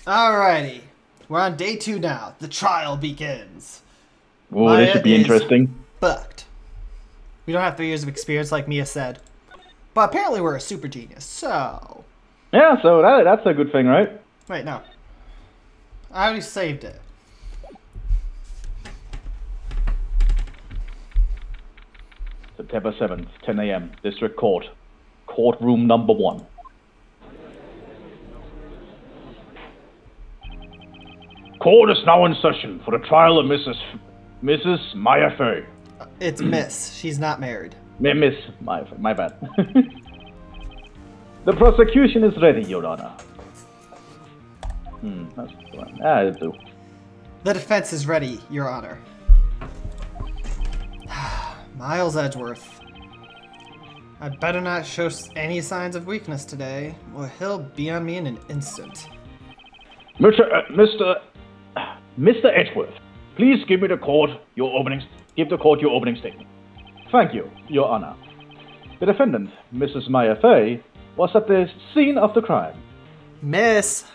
Alrighty. We're on day 2 now. The trial begins. Oh, this should be interesting. Fucked. We don't have 3 years of experience like Mia said. But apparently we're a super genius, so... Yeah, so that's a good thing, right? Wait, no. I already saved it. September 7th, 10 a.m. District Court. Courtroom number 1. Court is now in session for the trial of Mrs. Maya Fay. It's Miss. She's not married. Miss Maya Fay. My bad. The prosecution is ready, Your Honor. That's the one. It'll do. The defense is ready, Your Honor. Miles Edgeworth. I'd better not show any signs of weakness today, or he'll be on me in an instant. Mr. Edgeworth, please give the court your opening statement. Thank you, Your Honor. The defendant, Mrs. Maya Fay, was at the scene of the crime. Miss,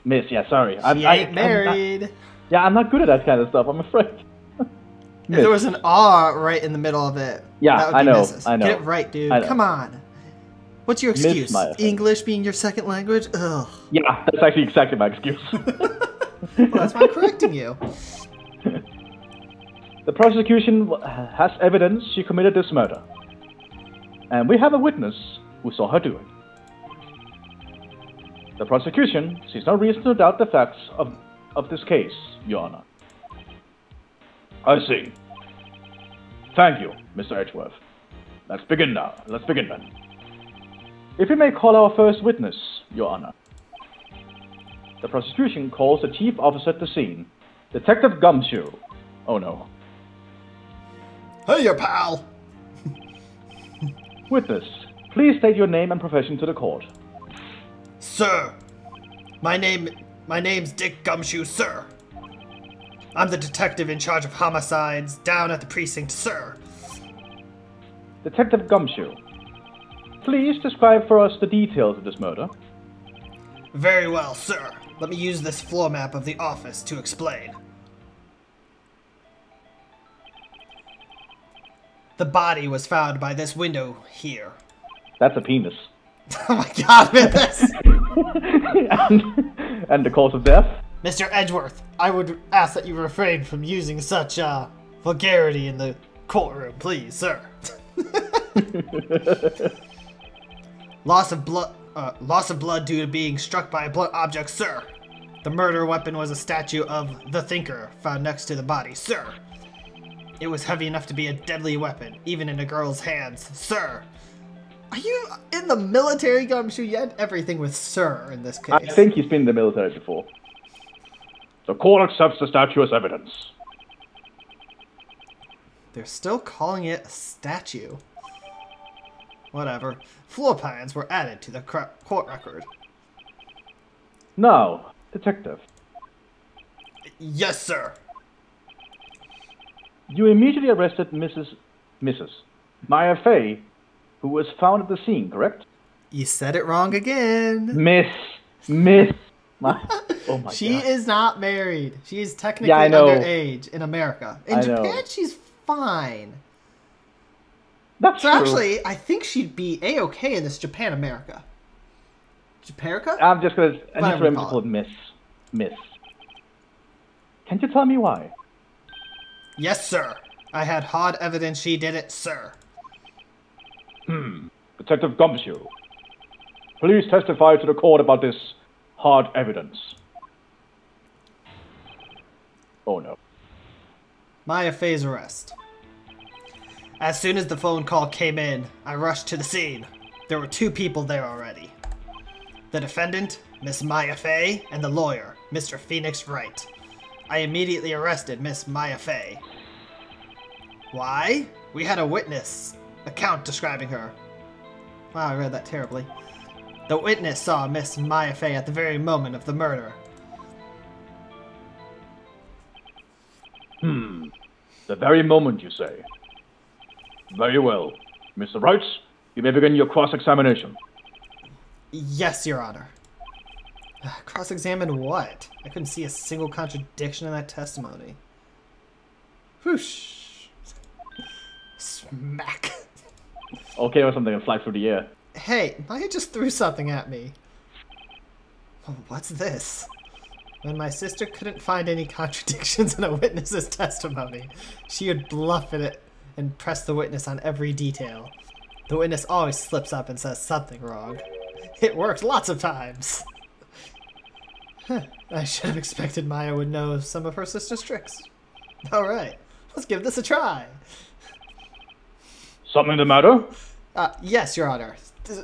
yeah, sorry. She ain't married. I'm not good at that kind of stuff, I'm afraid. If there was an R right in the middle of it, yeah, that would I be know, Mrs. I know. Get it right, dude. Come on. What's your excuse? English being your second language? Ugh. Yeah, that's actually exactly my excuse. Well, that's why I'm correcting you. The prosecution has evidence she committed this murder. And we have a witness who saw her do it. The prosecution sees no reason to doubt the facts of this case, Your Honor. I see. Thank you, Mr. Edgeworth. Let's begin now. Let's begin then. If we may call our first witness, Your Honor. The prosecution calls the chief officer at the scene, Detective Gumshoe. Oh no. Hey, your pal! Witness, please state your name and profession to the court. Sir, my name's Dick Gumshoe, sir. I'm the detective in charge of homicides down at the precinct, sir. Detective Gumshoe, please describe for us the details of this murder. Very well, sir. Let me use this floor map of the office to explain. The body was found by this window here. That's a penis. Oh my god, Mthis! and the cause of death? Mr. Edgeworth, I would ask that you refrain from using such vulgarity in the courtroom, please, sir. Loss of blood due to being struck by a blunt object, sir. The murder weapon was a statue of the Thinker found next to the body, sir. It was heavy enough to be a deadly weapon, even in a girl's hands, sir. Are you in the military, Gumshoe? You had everything with sir in this case. I think he's been in the military before. The court accepts the statue as evidence. They're still calling it a statue. Whatever. Floor plans were added to the court record. Now, detective. Yes, sir. You immediately arrested Mrs. Maya Fay, who was found at the scene, correct? You said it wrong again. Miss. Oh my She God. is not married. She is technically Yeah, I know. underage in America. In Japan, she's fine. That's so true. actually, I think she'd be A-okay in this Japan-America. Japarica? I'm just gonna... I need to remember to call call it Miss. Can you tell me why? Yes, sir. I had hard evidence she did it, sir. Detective Gumshoe, please testify to the court about this hard evidence. Oh no. Maya Fay's arrest. As soon as the phone call came in, I rushed to the scene. There were 2 people there already. The defendant, Miss Maya Fay, and the lawyer, Mr. Phoenix Wright. I immediately arrested Miss Maya Fay. Why? We had a witness account describing her. Wow, I read that terribly. The witness saw Miss Maya Fay at the very moment of the murder. The very moment, you say. Very well. Mr. Wright, you may begin your cross-examination. Yes, Your Honor. Cross-examine what? I couldn't see a single contradiction in that testimony. Whoosh. Smack. Okay, or something and fly through the air. Hey, Maya just threw something at me. Oh, what's this? When my sister couldn't find any contradictions in a witness's testimony, she would bluff at it and press the witness on every detail. The witness always slips up and says something wrong. It worked lots of times. I should have expected Maya would know some of her sister's tricks. Alright, let's give this a try. Something the matter? Yes, Your Honor.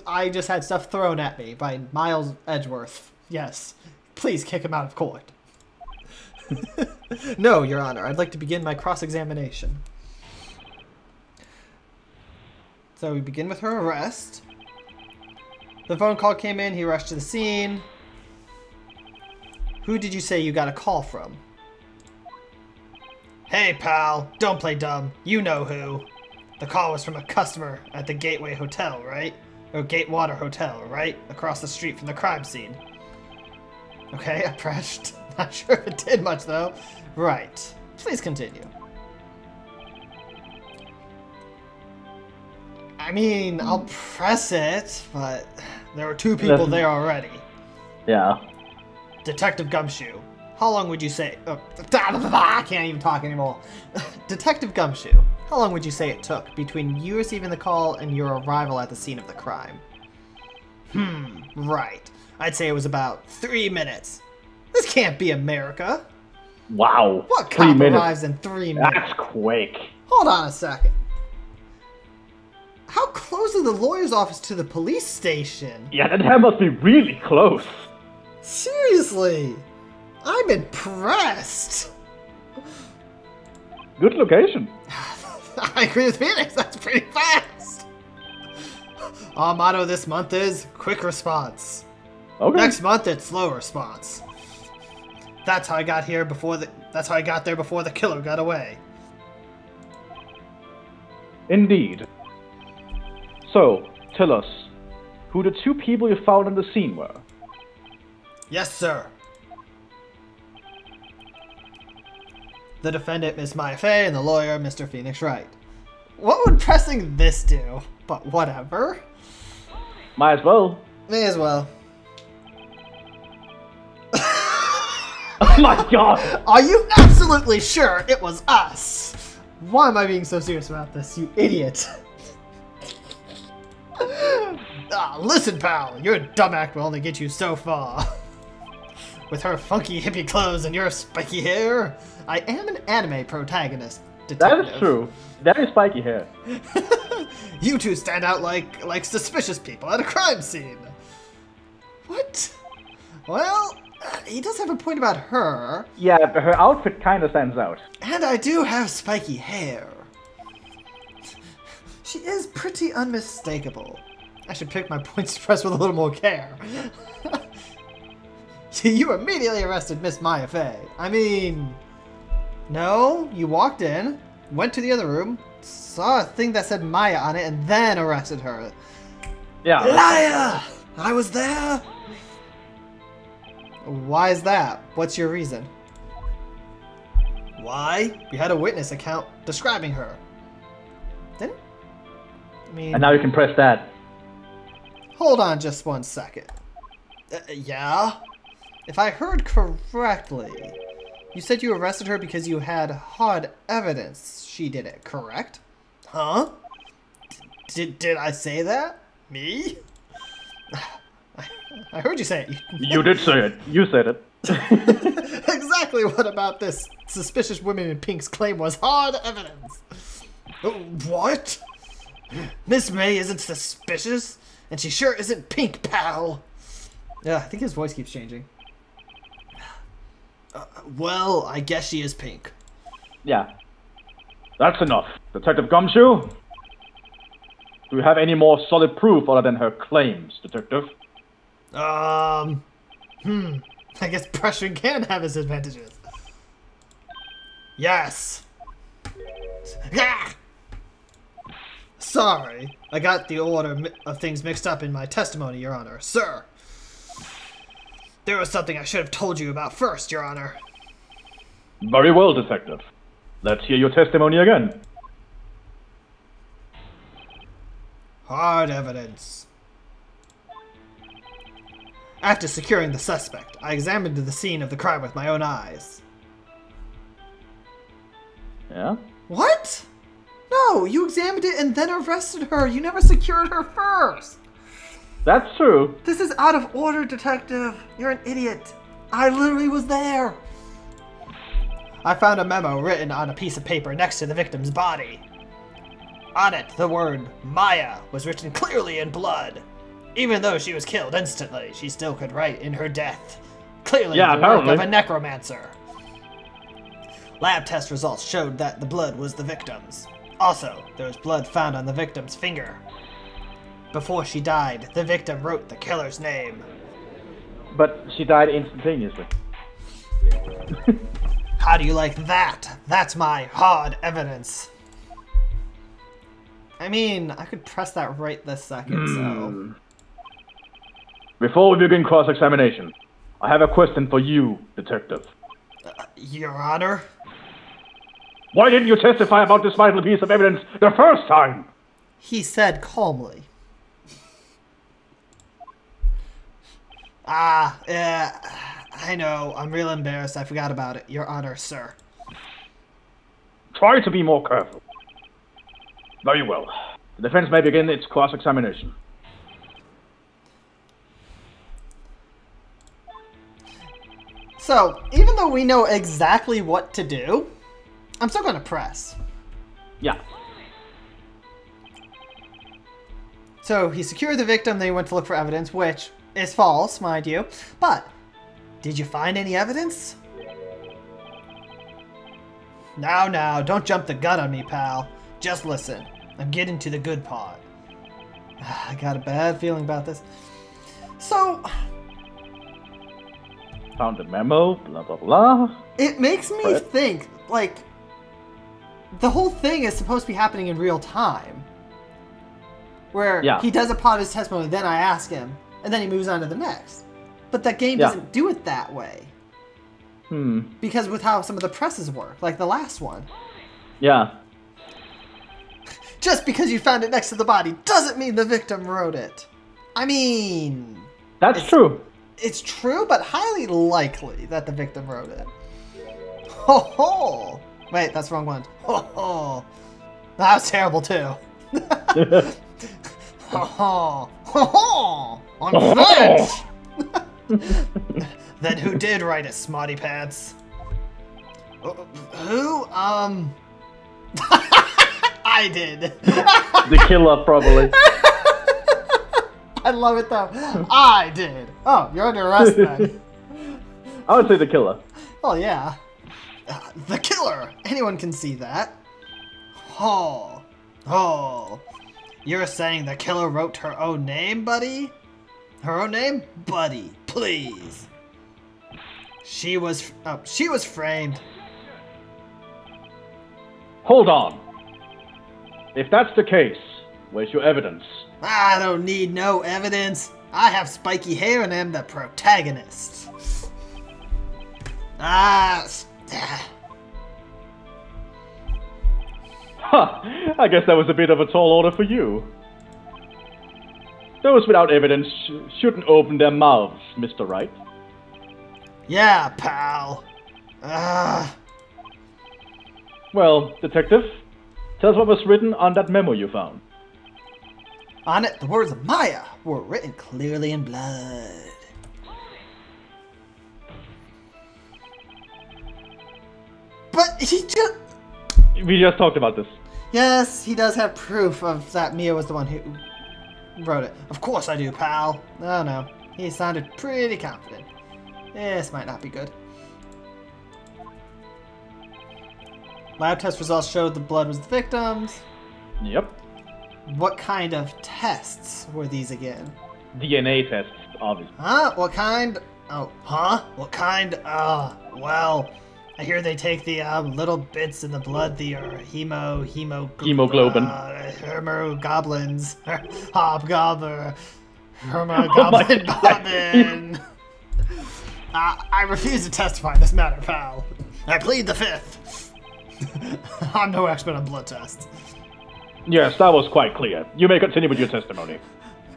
I just had stuff thrown at me by Miles Edgeworth. Yes. Please kick him out of court. No, Your Honor. I'd like to begin my cross-examination. So we begin with her arrest. The phone call came in. He rushed to the scene. Who did you say you got a call from? Hey, pal. Don't play dumb. You know who. The call was from a customer at the Gateway Hotel, right? Or Gatewater Hotel, right? Across the street from the crime scene. Okay, I pressed. Not sure if it did much, though. Right. Please continue. I mean, I'll press it, but there were two people there already. Yeah. Detective Gumshoe. How long would you say... Oh, I can't even talk anymore. Detective Gumshoe. How long would you say it took between you receiving the call and your arrival at the scene of the crime? Right. I'd say it was about 3 minutes. This can't be America. Wow. What cop arrives in 3 minutes? That's quick. Hold on a second. How close is the lawyer's office to the police station? Yeah, that must be really close. Seriously. I'm impressed. Good location. I agree with Phoenix. That's pretty fast. Our motto this month is quick response. Okay. Next month it's slow response. That's how I got here before the. That's how I got there before the killer got away. Indeed. So, tell us, who the two people you found in the scene were? Yes, sir. The defendant, Miss Maya Fey, and the lawyer, Mr. Phoenix Wright. What would pressing this do? But whatever. Might as well. May as well. Oh my god! Are you absolutely sure it was us? Why am I being so serious about this, you idiot? Listen, pal, your dumb act will only get you so far. With her funky hippie clothes and your spiky hair, I am an anime protagonist, detective. That is true. That is spiky hair. You two stand out like suspicious people at a crime scene. What? Well, he does have a point about her. Yeah, her outfit kind of stands out. And I do have spiky hair. She is pretty unmistakable. I should pick my points to press with a little more care. You immediately arrested Miss Maya Fey. I mean... No, you walked in, went to the other room, saw a thing that said Maya on it, and then arrested her. Yeah. Liar! I was there! Why is that? What's your reason? Why? You had a witness account describing her. Didn't? I mean... And now you can press that. Hold on just 1 second. Yeah? If I heard correctly, you said you arrested her because you had hard evidence she did it, correct? Huh? Did I say that? Me? I heard you say it. You did say it. You said it. Exactly what about this suspicious woman in pink's claim was hard evidence? What? Miss May isn't suspicious, and she sure isn't pink, pal. Yeah, I think his voice keeps changing. Well, I guess she is pink. Yeah. That's enough. Detective Gumshoe? Do you have any more solid proof other than her claims, Detective? I guess pressuring can have its advantages. Yes. Yeah. Sorry, I got the order of things mixed up in my testimony, Your Honor. Sir. There was something I should have told you about first, Your Honor. Very well, Detective. Let's hear your testimony again. Hard evidence. After securing the suspect, I examined the scene of the crime with my own eyes. Yeah? What? No, you examined it and then arrested her. You never secured her first. That's true. This is out of order, Detective. You're an idiot. I literally was there. I found a memo written on a piece of paper next to the victim's body. On it, the word Maya was written clearly in blood. Even though she was killed instantly, she still could write in her death. Clearly the work of a necromancer. Lab test results showed that the blood was the victim's. Also, there was blood found on the victim's finger. Before she died, the victim wrote the killer's name. But she died instantaneously. How do you like that? That's my hard evidence. I mean, I could press that right this second, so... Before we begin cross-examination, I have a question for you, Detective. Your Honor? Why didn't you testify about this vital piece of evidence the first time? He said calmly. I know. I'm real embarrassed. I forgot about it. Your Honor, sir. Try to be more careful. Very well. The defense may begin its cross-examination. So, even though we know exactly what to do, I'm still going to press. Yeah. So, he secured the victim, then he went to look for evidence, which is false, mind you. But, did you find any evidence? Now, don't jump the gun on me, pal. Just listen. I'm getting to the good part. I got a bad feeling about this. So... Found the memo, blah, blah, blah. It makes me think, like, the whole thing is supposed to be happening in real time. Where he does a part of his testimony, then I ask him, and then he moves on to the next. But that game doesn't do it that way. Because with how some of the presses work, like the last one. Yeah. Just because you found it next to the body doesn't mean the victim wrote it. I mean... That's true. It's true, but highly likely that the victim wrote it. Ho ho! Wait, that's the wrong one. Ho ho! That was terrible too. Ho ho! Ho ho! I'm French! Then who did write it, smarty pants? Who? I did. The killer, probably. I love it though. I did. Oh, you're under arrest then. I would say the killer. Oh yeah. The killer. Anyone can see that. Oh. Oh. You're saying the killer wrote her own name, buddy? Her own name? Buddy, please. She was framed. Hold on. If that's the case, where's your evidence? I don't need no evidence. I have spiky hair and am the protagonist. I guess that was a bit of a tall order for you. Those without evidence shouldn't open their mouths, Mr. Wright. Yeah, pal. Well, Detective, tell us what was written on that memo you found. On it, the words of Maya were written clearly in blood. But he just... We just talked about this. Yes, he does have proof of that Mia was the one who wrote it. Of course I do, pal. Oh no, he sounded pretty confident. This might not be good. Lab test results showed the blood was the victim's. Yep. What kind of tests were these again? DNA tests, obviously. Huh? What kind? Oh, huh? What kind? Well, I hear they take the little bits in the blood, the hemoglobin, hermogoblins, hobgoblin, hermogoblin, bobbin. I refuse to testify in this matter, pal. I plead the fifth. I'm no expert on blood tests. Yes, that was quite clear. You may continue with your testimony.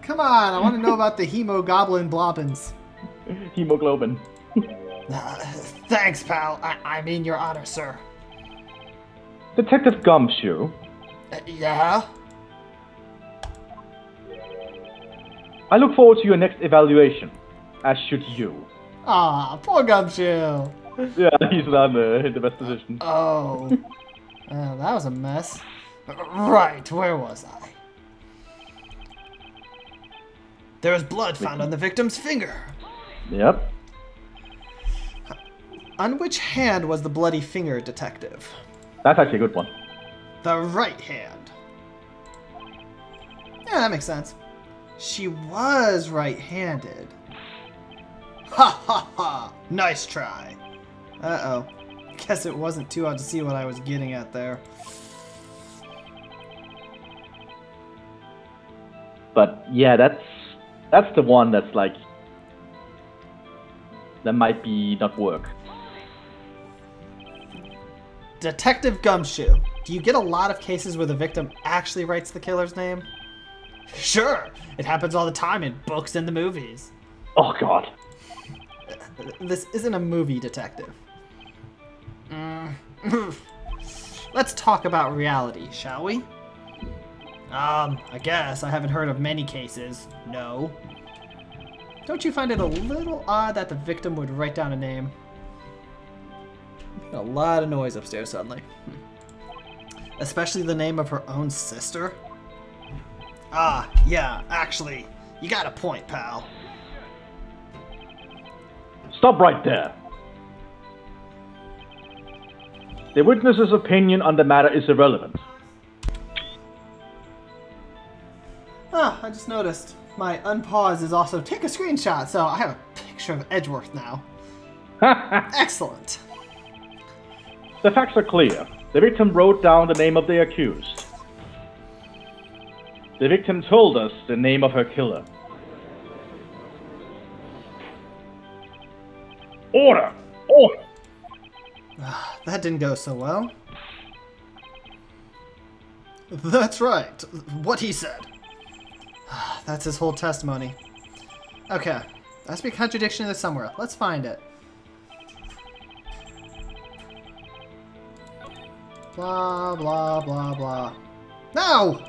Come on, I want to know about the hemoglobin blobbins. Hemoglobin. Thanks, pal. I mean your honor, sir. Detective Gumshoe. Yeah? I look forward to your next evaluation, as should you. Ah, poor Gumshoe. Yeah, he's not in the best position. Oh. That was a mess. Right, where was I? There was blood found on the victim's finger. Yep. On which hand was the bloody finger, detective? That's actually a good one. The right hand. Yeah, that makes sense. She was right-handed. Ha ha ha! Nice try. Uh-oh. Guess it wasn't too hard to see what I was getting at there. But yeah, that's the one that's like that might be not work. Detective Gumshoe, do you get a lot of cases where the victim actually writes the killer's name? Sure, it happens all the time in books and the movies. Oh god. This isn't a movie, detective. Let's talk about reality, shall we? I guess I haven't heard of many cases. No. Don't you find it a little odd that the victim would write down a name? A lot of noise upstairs suddenly. Especially the name of her own sister? Ah, yeah, actually, you got a point, pal. Stop right there. The witness's opinion on the matter is irrelevant. Ah, I just noticed. My unpause is also take a screenshot, so I have a picture of Edgeworth now. Excellent. The facts are clear. The victim wrote down the name of the accused. The victim told us the name of her killer. Order! Order! That didn't go so well. That's right. What he said. That's his whole testimony. Okay. There has to be a contradiction in there somewhere. Let's find it. Blah, blah, blah, blah. No!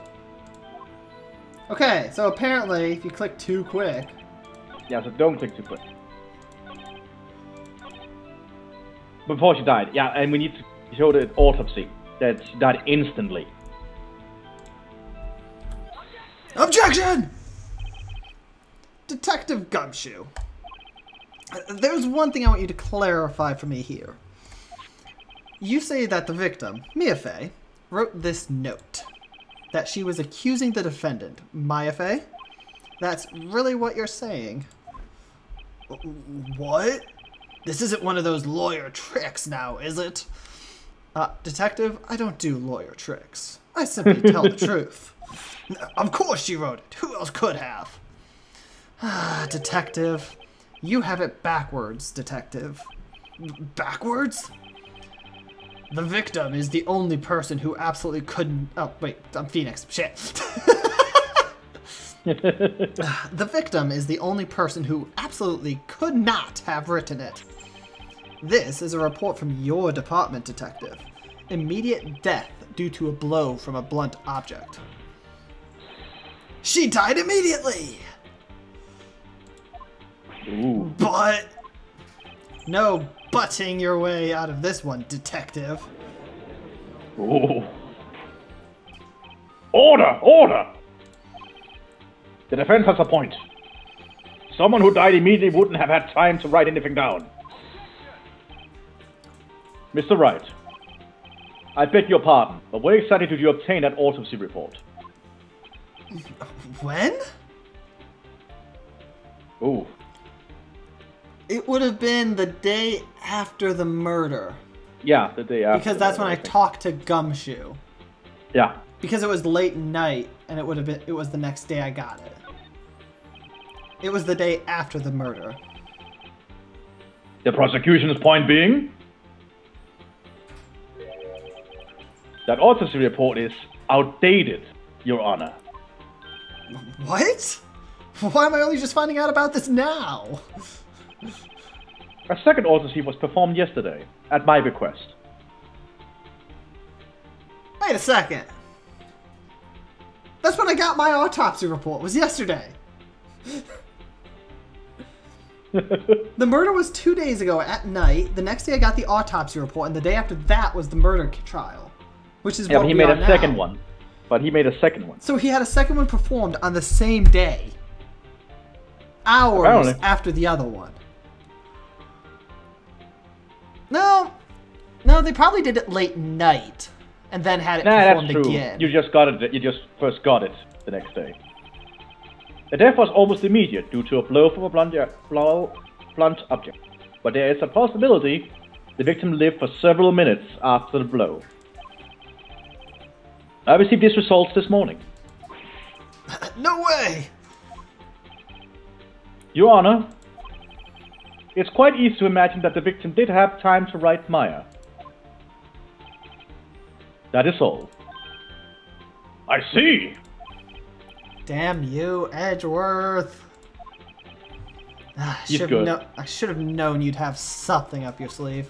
Okay, so apparently, if you click too quick... Yeah, so don't click too quick. Before she died, yeah, and we need to show the autopsy, that she died instantly. Objection! Detective Gumshoe. There's one thing I want you to clarify for me here. You say that the victim, Mthis, wrote this note. That she was accusing the defendant, Mthis? That's really what you're saying. What? This isn't one of those lawyer tricks now, is it? Detective, I don't do lawyer tricks. I simply tell the truth. Of course she wrote it. Who else could have? Detective, you have it backwards, detective. Backwards? The victim is the only person who absolutely couldn't... Oh, wait, I'm Phoenix. Shit. The victim is the only person who absolutely could not have written it. This is a report from your department, detective. Immediate death due to a blow from a blunt object. She died immediately! Ooh. But... No butting your way out of this one, detective. Ooh. Order! Order! The defense has a point. Someone who died immediately wouldn't have had time to write anything down. Mr. Wright, I beg your pardon, but where exactly did you obtain that autopsy report? When? Ooh. It would have been the day after the murder. Yeah, the day after. Because that's when I talked to Gumshoe. Yeah. Because it was late night, and it was the next day I got it. It was the day after the murder. The prosecution's point being that autopsy report is outdated, Your Honor. What? Why am I only just finding out about this now? A second autopsy was performed yesterday, at my request. Wait a second. That's when I got my autopsy report, was yesterday. The murder was 2 days ago at night. The next day I got the autopsy report, and the day after that was the murder trial. Which is what he made a second one. But he made a second one. So he had a second one performed on the same day. Hours Apparently. after the other one. No, they probably did it late night and then had it performed that's true. again. You just got it. You just first got it the next day. The death was almost immediate due to a blow from a blunt object, but there is a possibility the victim lived for several minutes after the blow. I received these results this morning. No way! Your Honor, it's quite easy to imagine that the victim did have time to write Maya. That is all. I see! Damn you, Edgeworth. I He's good. should have known you'd have something up your sleeve.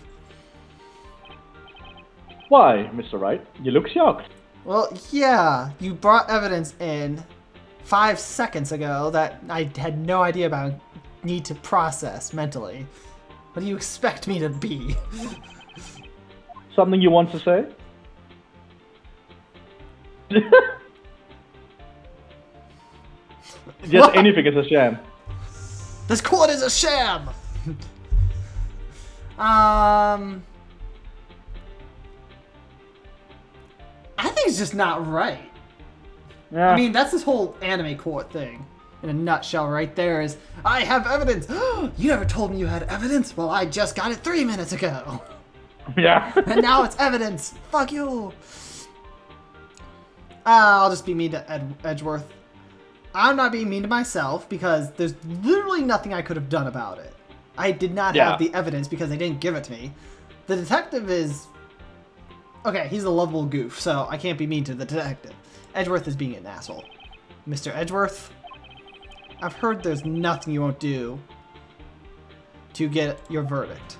Why, Mr. Wright? You look shocked. Well, yeah, you brought evidence in 5 seconds ago that I had no idea about, need to process mentally. What do you expect me to be? Something you want to say? Just What? anything is a sham. This court is a sham! I think it's just not right. Yeah. I mean, that's this whole anime court thing. In a nutshell right there is, I have evidence! You never told me you had evidence? Well, I just got it 3 minutes ago. Yeah. And now it's evidence! Fuck you! I'll just be mean to Edgeworth. I'm not being mean to myself because there's literally nothing I could have done about it. I did not have the evidence because they didn't give it to me. The detective is... Okay, he's a lovable goof, so I can't be mean to the detective. Edgeworth is being an asshole. Mr. Edgeworth, I've heard there's nothing you won't do to get your verdict.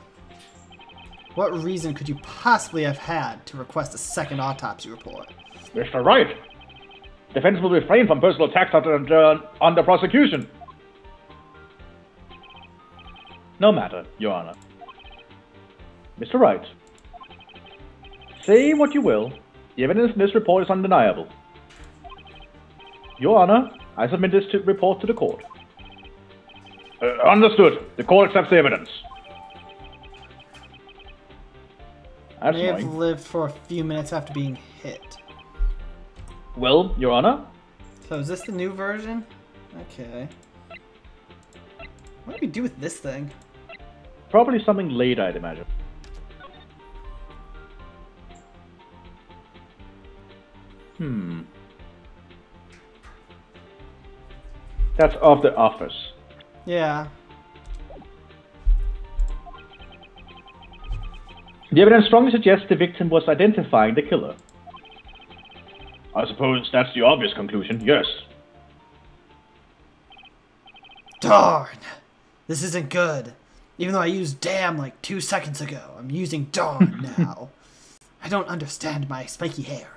What reason could you possibly have had to request a second autopsy report? Mr. Wright, defense will refrain from personal attacks under prosecution. No matter, Your Honor. Mr. Wright, say what you will, the evidence in this report is undeniable. Your Honor, I submit this report to the court. Understood. The court accepts the evidence. That's May have annoying. lived for a few minutes after being hit. Well, Your Honor, So is this the new version? Okay. What do we do with this thing? probably something late, I'd imagine. That's of the office. Yeah. The evidence strongly suggests the victim was identifying the killer. I suppose that's the obvious conclusion, yes. Darn! This isn't good. Even though I used damn like 2 seconds ago, I'm using darn now. I don't understand my spiky hair.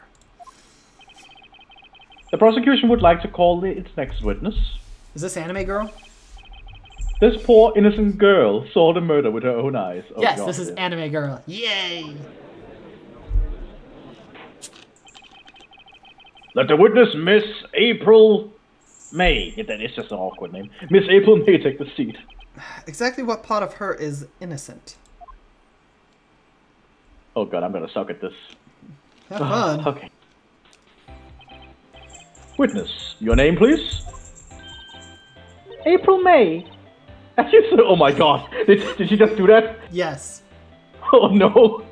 The prosecution would like to call its next witness. Is this anime girl? This poor innocent girl saw the murder with her own eyes. Oh, Yes, God, this is anime girl. Yay! Let the witness, Miss April May. Yeah, that is just an awkward name. Miss April May take the seat. Exactly what part of her is innocent? Oh God, I'm gonna suck at this. Have fun. Okay. Witness, your name, please? April May. Oh my God, did she just do that? Yes. Oh no.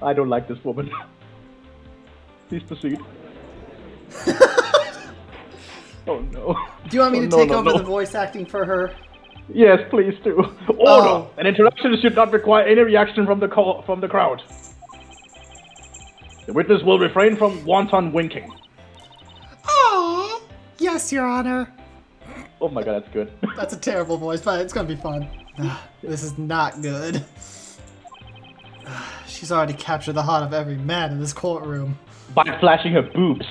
I don't like this woman. Please proceed. Oh no. Do you want me to no, take no, over no. the voice acting for her? Yes, please do. Order! Oh. An interruption should not require any reaction from the crowd. The witness will refrain from wanton winking. Oh, yes, Your Honor. Oh my god, that's good. That's a terrible voice, but it's gonna be fun. This is not good. She's already captured the heart of every man in this courtroom. By flashing her boobs.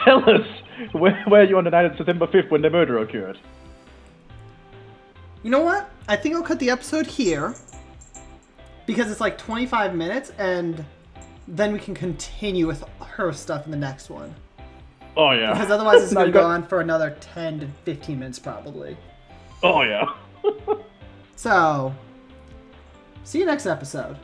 Tell us, where were you on the night of September 5th when the murder occurred? You know what? I think I'll cut the episode here. Because it's like 25 minutes, and then we can continue with her stuff in the next one. Oh yeah. Because otherwise it's going to go on for another 10 to 15 minutes probably. Oh yeah. So, see you next episode.